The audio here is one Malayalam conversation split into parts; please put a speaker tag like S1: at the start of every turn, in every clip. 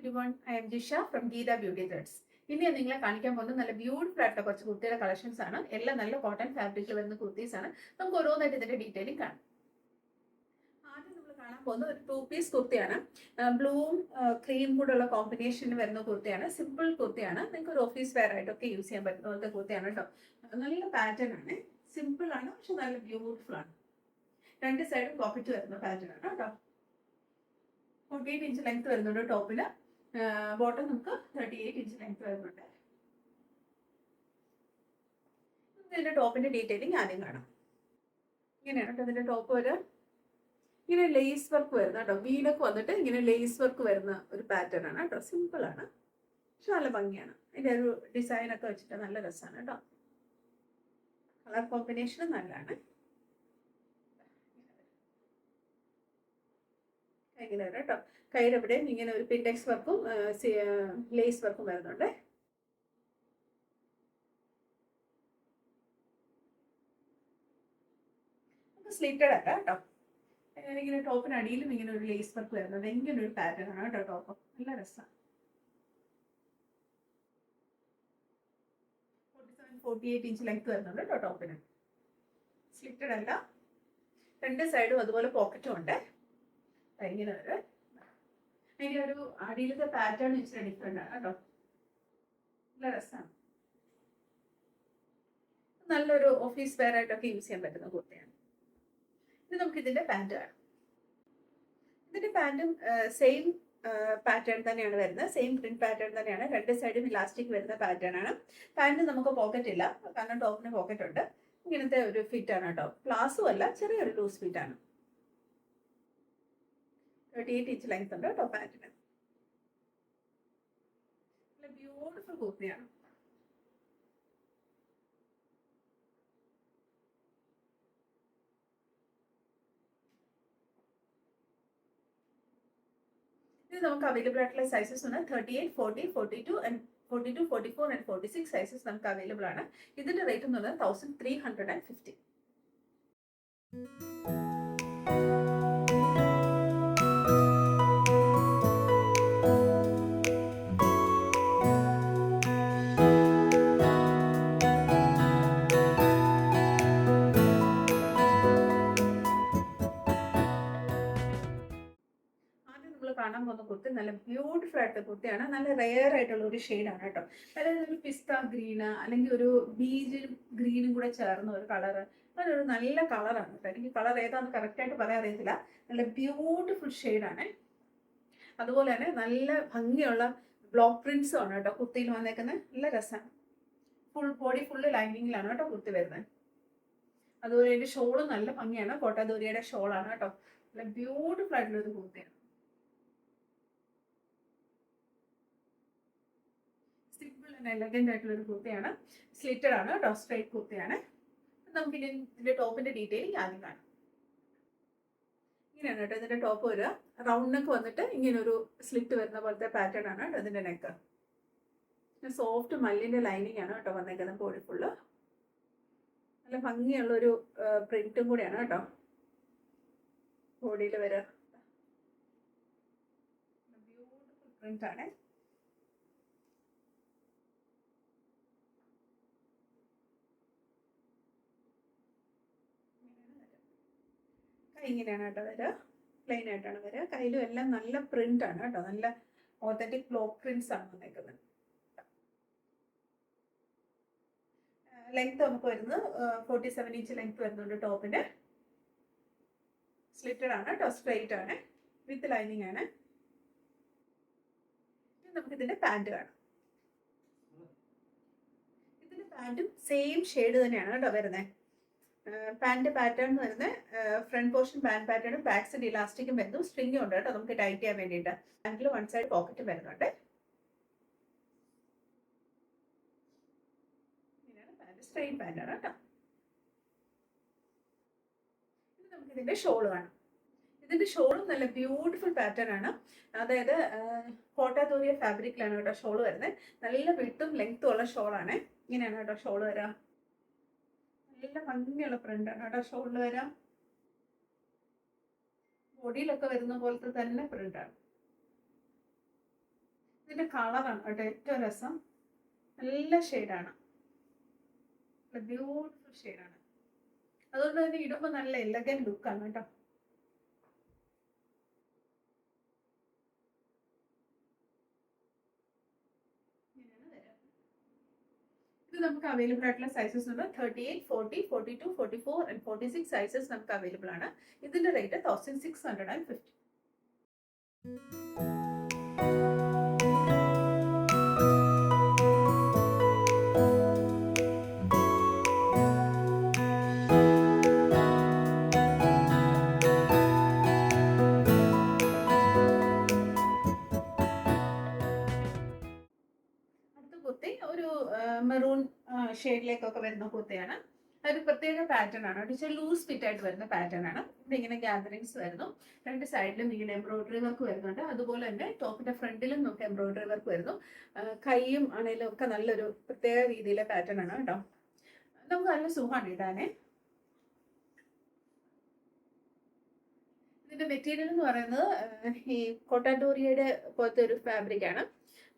S1: everyone, I am Jisha from Geeta Beauty Threads. ഇനി ഞാൻ നിങ്ങളെ കാണിക്കാൻ പോകുന്നത് നല്ല ബ്യൂട്ടിഫുൾ ആയിട്ടുള്ള കുറച്ച് കുർത്തിയുടെ കളക്ഷൻസ് ആണ്. എല്ലാം നല്ല കോട്ടൺ ഫാബ്രിക്കിൽ വരുന്ന കുർത്തീസ് ആണ്. നമുക്ക് ഓരോന്നായിട്ട് ഇതിന്റെ ഡീറ്റെയിലിംഗ് കാണാം. ആദ്യം നമ്മൾ കാണാൻ പോകുന്നത് ഒരു 2 പീസ് കുർത്തിയാണ്. ബ്ലൂവും ക്രീം കൂടെയുള്ള കോമ്പിനേഷനിൽ വരുന്ന കുർത്തിയാണ്. സിമ്പിൾ കുർത്തിയാണ്. നിങ്ങൾക്ക് ഒരു ഓഫീസ് വെയർ ആയിട്ടൊക്കെ യൂസ് ചെയ്യാൻ പറ്റുന്ന പോലത്തെ കുർത്തിയാണ് കേട്ടോ. നല്ല പാറ്റേൺ ആണ്. സിമ്പിൾ ആണ്, പക്ഷെ നല്ല ബ്യൂട്ടിഫുൾ ആണ്. രണ്ട് സൈഡും പോക്കറ്റ് വരുന്ന പാറ്റേൺ ആണ് കേട്ടോ. 48 ഇഞ്ച് ലെങ്ത് വരുന്നുണ്ട് ടോപ്പില്. ബോട്ടം നമുക്ക് 38 ഇഞ്ച് ലെങ്ത് വരുന്നുണ്ട്. ഇതിന്റെ ടോപ്പിന്റെ ഡീറ്റെയിലിംഗ് ആദ്യം കാണാം. ഇങ്ങനെയാണ് കേട്ടോ ഇതിന്റെ ടോപ്പ് വരെ. ഇങ്ങനെ ലേസ് വർക്ക് വരുന്ന കേട്ടോ, വീടൊക്കെ വന്നിട്ട് ഇങ്ങനെ ലേസ് വർക്ക് വരുന്ന ഒരു പാറ്റേൺ ആണ് കേട്ടോ. സിമ്പിൾ ആണ്, പക്ഷെ നല്ല ഭംഗിയാണ്. ഇതിന്റെ ഒരു ഡിസൈൻ ഒക്കെ വെച്ചിട്ട് നല്ല രസമാണ് കേട്ടോ. കളർ കോമ്പിനേഷൻ നല്ലതാണ്. ഇങ്ങനെ വരും കേട്ടോ. കയ്യിലെവിടെയും ഇങ്ങനെ ഒരു പിൻഡെക്സ് വർക്കും ലേസ് വർക്കും വരുന്നുണ്ട്. സ്ലിറ്റഡ് അല്ല കേട്ടോ. ഇങ്ങനെ ടോപ്പിന് അടിയിലും ഇങ്ങനെ ഒരു ലേസ് വർക്ക് വരുന്നത് ഇങ്ങനെ ഒരു പാറ്റേൺ ആണ് കേട്ടോ. ടോപ്പ് നല്ല രസമാണ്. 48 ഇഞ്ച് ലെങ്ത് വരുന്നുണ്ട് കേട്ടോ ടോപ്പിന്. സ്ലിറ്റഡ് അല്ല. രണ്ട് സൈഡും അതുപോലെ പോക്കറ്റും ഉണ്ട്. ഇങ്ങനെ വരെ. അതിന്റെ ഒരു അടിയിലത്തെ പാറ്റേൺ ഇച്ചിരി ഡിഫറെന്റ് ആണ് കേട്ടോ. നല്ല രസമാണ്. നല്ലൊരു ഓഫീസ് വെയർ ആയിട്ടൊക്കെ യൂസ് ചെയ്യാൻ പറ്റുന്ന കുർത്തിയാണ്. ഇത് നമുക്ക് ഇതിന്റെ പാന്റ് കാണാം. ഇതിന്റെ പാന്റും സെയിം പാറ്റേൺ തന്നെയാണ് വരുന്നത്. സെയിം പ്രിന്റ് പാറ്റേൺ തന്നെയാണ്. രണ്ട് സൈഡും ഇലാസ്റ്റിക് വരുന്ന പാറ്റേൺ ആണ്. പാന്റ് നമുക്ക് പോക്കറ്റ് ഇല്ല, കാരണം ടോപ്പിന് പോക്കറ്റ് ഉണ്ട്. ഇങ്ങനത്തെ ഒരു ഫിറ്റ് ആണ് കേട്ടോ. പ്ലാസും അല്ല, ചെറിയൊരു ലൂസ് ഫിറ്റ് ആണ്. 38 ഇഞ്ച് ലെങ്ത് ഉണ്ട് കേട്ടോ പാന്റിന്. ബ്യൂട്ടിഫുൾ കുർത്തിയാണ്. ഇത് നമുക്ക് അവൈലബിൾ ആയിട്ടുള്ള സൈസസ് ആണ് 38, 40, 42 ആൻഡ് 42, 44 ആൻഡ് 46 സൈസസ് നമുക്ക് അവൈലബിൾ ആണ്. ഇതിന്റെ റേറ്റ് എന്ന് പറയുന്നത് 1350. കാണാൻ പോകുന്ന കുർത്തി നല്ല ബ്യൂട്ടിഫുൾ ആയിട്ടുള്ള കുർത്തിയാണ്. നല്ല റെയർ ആയിട്ടുള്ള ഒരു ഷെയ്ഡാണ് കേട്ടോ. അതായത് ഒരു പിസ്ത ഗ്രീന് അല്ലെങ്കിൽ ഒരു ബീജ് ഗ്രീനും കൂടെ ചേർന്ന ഒരു കളറ്. അതൊരു നല്ല കളറാണ് കേട്ടോ. എനിക്ക് കളർ ഏതാണെന്ന് കറക്റ്റായിട്ട് പറയാൻ അറിയത്തില്ല. നല്ല ബ്യൂട്ടിഫുൾ ഷെയ്ഡാണ്. അതുപോലെ തന്നെ നല്ല ഭംഗിയുള്ള ബ്ലോക്ക് പ്രിന്റ്സും ആണ് കേട്ടോ കുർത്തിയിൽ വന്നേക്കുന്നത്. നല്ല രസമാണ്. ഫുൾ ബോഡി ഫുള്ള് ലൈനിങ്ങിലാണ് കേട്ടോ കുർത്തി വരുന്നത്. അതുപോലെ ഇതിന്റെ ഷോളും നല്ല ഭംഗിയാണ്. കോട്ടാദോരിയുടെ ഷോളാണ് കേട്ടോ. നല്ല ബ്യൂട്ടിഫുൾ ആയിട്ടുള്ള ഒരു കുർത്തിയാണ്. സിമ്പിൾ ആൻഡ് എലഗന്റ് ആയിട്ടുള്ള ഒരു കുർത്തിയാണ്. സ്ലിറ്റഡ് ആണ് കേട്ടോ. സ്ട്രൈറ്റ് കുർത്തിയാണ്. നമുക്ക് ഇതിന്റെ ടോപ്പിന്റെ ഡീറ്റെയിലിംഗ് ആദ്യം കാണാം. ഇങ്ങനെയാണ് കേട്ടോ ഇതിന്റെ ടോപ്പ് വരിക. റൗണ്ട് നെക്ക് വന്നിട്ട് ഇങ്ങനെ ഒരു സ്ലിറ്റ് വരുന്ന പോലത്തെ പാറ്റേൺ ആണ് കേട്ടോ ഇതിന്റെ നെക്ക്. സോഫ്റ്റ് മല്ലിന്റെ ലൈനിങ് ആണ് കേട്ടോ വന്നേക്കുന്നത് ബോഡി ഫുള്ള്. നല്ല ഭംഗിയുള്ള ഒരു പ്രിന്റും കൂടിയാണ് കേട്ടോ ബോഡിയിൽ വരിക. ബ്യൂട്ടിഫുൾ പ്രിന്റ് ആണ്. ഇങ്ങനെയാണ് കേട്ടോ വരിക. പ്ലെയിൻ ആയിട്ടാണ് വരിക. കയ്യിലും എല്ലാം നല്ല പ്രിന്റ് ആണ് കേട്ടോ. നല്ല ഓതന്റിക് ബ്ലോക്ക് പ്രിന്റ്സ് ആണ് വന്നേക്കുന്നത്. ലെങ്ത് നമുക്ക് വരുന്നത് 47 ഇഞ്ച് ലെങ്ത് വരുന്നുണ്ട് ടോപ്പിന്. സ്ലിറ്റഡ് ആണ് കേട്ടോ. സ്ട്രെയിറ്റ് ആണ്. വിത്ത് ലൈനിങ് ആണ്. നമുക്ക് ഇതിന്റെ പാന്റ് കാണാം. ഇതിന്റെ പാന്റും സെയിം ഷെയ്ഡ് തന്നെയാണ് കേട്ടോ വരുന്നത്. പാന്റ് പാറ്റേൺ വരുന്നത് ഫ്രണ്ട് പോർഷൻ പാന്റ് പാറ്റേണും ബാക്ക് സൈഡ് ഇലാസ്റ്റിക്കും വരുന്നു. സ്ട്രിങ്ങും ഉണ്ട് കേട്ടോ നമുക്ക് ടൈറ്റ് ചെയ്യാൻ വേണ്ടിയിട്ട്. പാന്റിൽ വൺ സൈഡ് പോക്കറ്റും വരുന്നുണ്ട്. ഇങ്ങനെയാണ് പാന്റ്. സ്ട്രെയിറ്റ് പാന്റ് ആണ് കേട്ടോ. ഇത് നമുക്ക് ഇതിന്റെ ഷോൾ കാണാം. ഇതിന്റെ ഷോളും നല്ല ബ്യൂട്ടിഫുൾ പാറ്റേൺ ആണ്. അതായത് കോട്ടാദോരിയ ഫാബ്രിക്കിലാണ് കേട്ടോ ഷോൾ വരുന്നത്. നല്ല വിട്ടും ലെങ്ത്തും ഉള്ള ഷോളാണ്. ഇങ്ങനെയാണ് കേട്ടോ ഷോൾ വരിക. നല്ല ഭംഗിയുള്ള പ്രിന്റ് ആണ് കേട്ടോ ഷോളിൽ വരാം. ബോഡിയിലൊക്കെ വരുന്ന പോലത്തെ തന്നെ പ്രിന്റ് ആണ്. ഇതിന്റെ കളറാണ് കേട്ടോ ഏറ്റവും രസം. നല്ല ഷെയ്ഡാണ്, ബ്യൂട്ടിഫുൾ ഷെയ്ഡാണ്. അതുകൊണ്ട് തന്നെ ഇടുമ്പോൾ നല്ല എലഗൻ ലുക്കാണ് കേട്ടോ. ഇത് നമുക്ക് അവൈലബിൾ ആയിട്ടുള്ള സൈസസ് ഉണ്ട്. 38, 40, 42, 44 ആൻഡ് 46 സൈസസ് നമുക്ക് അവൈലബിൾ ആണ്. ഇതിന്റെ റേറ്റ് 1650. കുർത്തി ഒരു മെറൂൺ ഷെയ്ഡിലേക്കൊക്കെ വരുന്ന കുർത്തിയാണ്. അതൊരു പ്രത്യേക പാറ്റേൺ ആണ്. വെച്ചാൽ ലൂസ് ഫിറ്റ് ആയിട്ട് വരുന്ന പാറ്റേൺ ആണ്. ഇവിടെ ഇങ്ങനെ ഗ്യാദറിങ്സ് വരുന്നു. രണ്ട് സൈഡിലും ഇങ്ങനെ എംബ്രോയിഡറി വർക്ക് വരുന്നുണ്ട്. അതുപോലെ തന്നെ ടോപ്പിന്റെ ഫ്രണ്ടിലും നമുക്ക് എംബ്രോയിഡറി വർക്ക് വരുന്നു. കൈയും ആണെങ്കിലും ഒക്കെ നല്ലൊരു പ്രത്യേക രീതിയിലെ പാറ്റേൺ ആണ് കേട്ടോ. നമുക്ക് നല്ല സുഖമാണ് ഇടാനേ. ഇതിന്റെ മെറ്റീരിയൽ എന്ന് പറയുന്നത് ഈ കോട്ടാറ്റോറിയയുടെ പോലത്തെ ഒരു ഫാബ്രിക് ആണ്.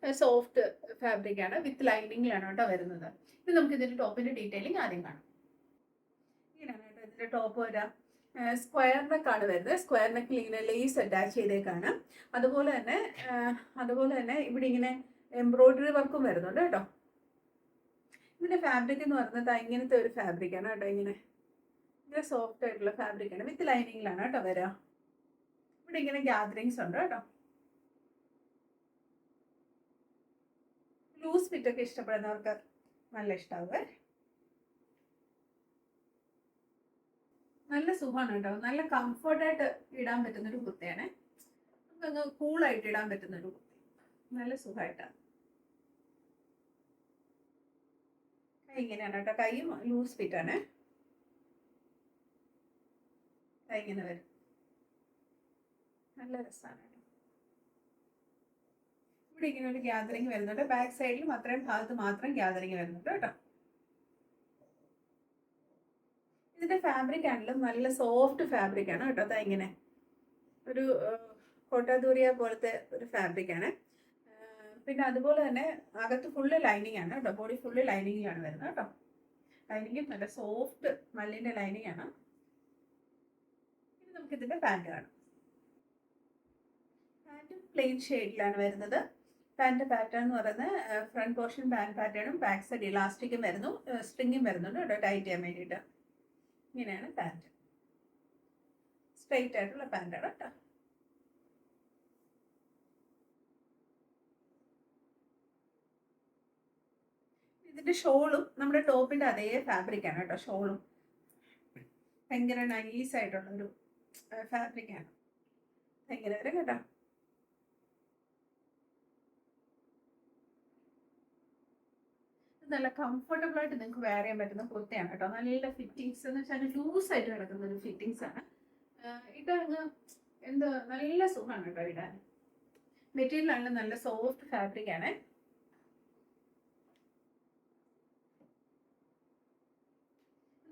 S1: സോഫ്റ്റ് ഫാബ്രിക് ആണ്, വിത്ത് ലൈനിങ്ങിലാണ് കേട്ടോ വരുന്നത്. ഇത് നമുക്ക് ഇതിന്റെ ടോപ്പിന്റെ ഡീറ്റെയിലിംഗ് ആദ്യം കാണാം. ഇങ്ങനെയാണ് കേട്ടോ ഇതിന്റെ ടോപ്പ് വരാം. സ്ക്വയർ നെക്കാണ് വരുന്നത്. സ്ക്വയർ നെക്കിൽ ഇങ്ങനെ ലേസ് അറ്റാച്ച് ചെയ്തേക്കാണ്. അതുപോലെ തന്നെ ഇവിടെ ഇങ്ങനെ എംബ്രോയിഡറി വർക്കും വരുന്നുണ്ട് കേട്ടോ. ഇതിന്റെ ഫാബ്രിക് എന്ന് പറയുന്നത് ഇങ്ങനത്തെ ഒരു ഫാബ്രിക് ആണ് കേട്ടോ. ഇങ്ങനെ സോഫ്റ്റ് ആയിട്ടുള്ള ഫാബ്രിക് ആണ്, വിത്ത് ലൈനിങ്ങിലാണ് കേട്ടോ വരിക. ഇവിടെ ഇങ്ങനെ ഗ്യാദറിങ്സ് ഉണ്ട് കേട്ടോ. ലൂസ് ഫിറ്റ് ഒക്കെ ഇഷ്ടപ്പെടുന്നവർക്ക് നല്ല ഇഷ്ടാവേ. നല്ല സുഖമാണ് കേട്ടോ. നല്ല കംഫർട്ടായിട്ട് ഇടാൻ പറ്റുന്നൊരു കുർത്തയാണ്. നമുക്ക് കൂളായിട്ട് ഇടാൻ പറ്റുന്നൊരു കുർത്തി. നല്ല സുഖമായിട്ടാണ്. കൈ ഇങ്ങനെയാണ് കേട്ടോ. കൈയും ലൂസ് ഫിറ്റ് ആണ്. കൈ ഇങ്ങനെ വരും. നല്ല രസമാണ്. ഇവിടെ ഇങ്ങനെ ഒരു ഗ്യാദറിങ് വരുന്നുണ്ട്. ബാക്ക് സൈഡിലും അത്രയും ഭാഗത്ത് മാത്രം ഗ്യാദറിങ് വരുന്നുണ്ട് കേട്ടോ. ഇതിന്റെ ഫാബ്രിക് ആണെങ്കിലും നല്ല സോഫ്റ്റ് ഫാബ്രിക് ആണ് കേട്ടോ. അതാ ഇങ്ങനെ ഒരു കോട്ടാദൂരിയ പോലത്തെ ഒരു ഫാബ്രിക് ആണ്. പിന്നെ അതുപോലെ തന്നെ അകത്ത് ഫുള്ള് ലൈനിങ് ആണ് കേട്ടോ. ബോഡി ഫുള്ള് ലൈനിങ്ങിലാണ് വരുന്നത് കേട്ടോ. ലൈനിങ്ങും നല്ല സോഫ്റ്റ് മല്ലിന്റെ ലൈനിങ് ആണ്. ഇനി നമുക്ക് ഇതിന്റെ പാൻറ് കാണാം. പാൻറ് പ്ലെയിൻ ഷെയ്ഡിലാണ് വരുന്നത്. പാൻറ് പാറ്റേൺ എന്ന് പറയുന്നത് ഫ്രണ്ട് പോർഷൻ പാൻറ് പാറ്റേണും ബാക്ക് സൈഡ് ഇലാസ്റ്റിക്കും വരുന്നു, സ്ട്രിങ്ങും വരുന്നുണ്ട് കേട്ടോ ടൈറ്റ് ചെയ്യാൻ വേണ്ടിയിട്ട്. ഇങ്ങനെയാണ് പാൻറ്. സ്ട്രെയിറ്റ് ആയിട്ടുള്ള പാൻറ്റാണ് കേട്ടോ. ഇതിന്റെ ഷോളും നമ്മുടെ ടോപ്പിന്റെ അതേ ഫാബ്രിക് ആണ് കേട്ടോ. ഷോളും ഭയങ്കര നൈസ് ആയിട്ടുള്ളൊരു ഫാബ്രിക് ആണ്. ഭയങ്കര വരും കേട്ടോ. നല്ല കംഫർട്ടബിൾ ആയിട്ട് നിങ്ങൾക്ക് വെയർ ചെയ്യാൻ പറ്റുന്ന കുർത്തയാണ് കേട്ടോ. നല്ല ഫിറ്റിങ്സ് എന്ന് വെച്ചാൽ ലൂസ് ആയിട്ട് കിടക്കുന്ന ഒരു ഫിറ്റിങ്സ് ആണ്. ഇതങ്ങ് എന്താ നല്ല സുഖമാണ് കേട്ടോ ഇടാൻ. മെറ്റീരിയൽ ആണെങ്കിൽ നല്ല സോഫ്റ്റ് ഫാബ്രിക് ആണ്.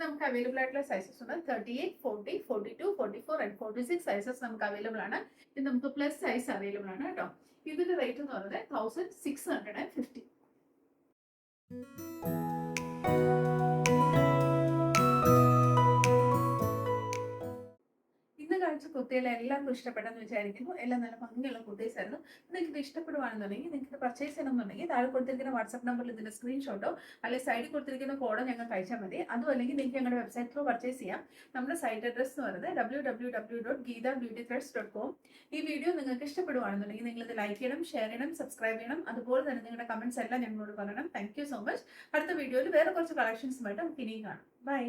S1: നമുക്ക് അവൈലബിൾ ആയിട്ടുള്ള സൈസസ് ഉണ്ട്. 38, 40, 42, 44 ആൻഡ് 46 സൈസസ് നമുക്ക് അവൈലബിൾ ആണ്. ഇത് നമുക്ക് പ്ലസ് സൈസ് അവൈലബിൾ ആണ് കേട്ടോ. ഇതിന്റെ റേറ്റ് എന്ന് പറയുന്നത് 1650. ഇന്ന് കാണിച്ച കുർത്തികളെ എല്ലാവർക്കും ഇഷ്ടപ്പെട്ടെന്ന് വിചാരിക്കുന്നു. എല്ലാം നല്ല ഭംഗിയുള്ള കുർത്തീസ് ആയിരുന്നു. നിങ്ങൾക്ക് ഇത് ഇഷ്ടപ്പെടുവാണെന്നുണ്ടെങ്കിൽ, നിങ്ങൾക്ക് പർച്ചേസ് ചെയ്യണമെന്നുണ്ടെങ്കിൽ താഴെ കൊടുത്തിരിക്കുന്ന വാട്സ്ആപ്പ് നമ്പറിൽ ഇതിന്റെ സ്ക്രീൻഷോട്ടോ അല്ലെങ്കിൽ സൈഡിൽ കൊടുത്തിരിക്കുന്ന കോഡോ ഞങ്ങൾക്ക് അയച്ചാൽ മതി. അതും അല്ലെങ്കിൽ നിങ്ങൾക്ക് ഞങ്ങളുടെ വെബ്സൈറ്റ് ത്രൂ പർച്ചേസ് ചെയ്യാം. നമ്മുടെ സൈറ്റ് അഡ്രസ് എന്ന് പറയുന്നത് www.geethabeautythreads.com. ഈ വീഡിയോ നിങ്ങൾക്ക് ഇഷ്ടപ്പെടുവാണെന്നുണ്ടെങ്കിൽ നിങ്ങൾ ഇത് ലൈക്ക് ചെയ്യണം, ഷെയർ ചെയ്യണം, സബ്സ്ക്രൈബ് ചെയ്യണം. അതുപോലെ തന്നെ നിങ്ങളുടെ കമന്റ്സ് എല്ലാം ഞങ്ങളോട് പറയണം. Thank you so much. അടുത്ത വീഡിയോയിൽ വേറെ കുറച്ച് കളക്ഷൻസുമായിട്ട് നമുക്ക് ഇനിയും കാണാം. ബൈ.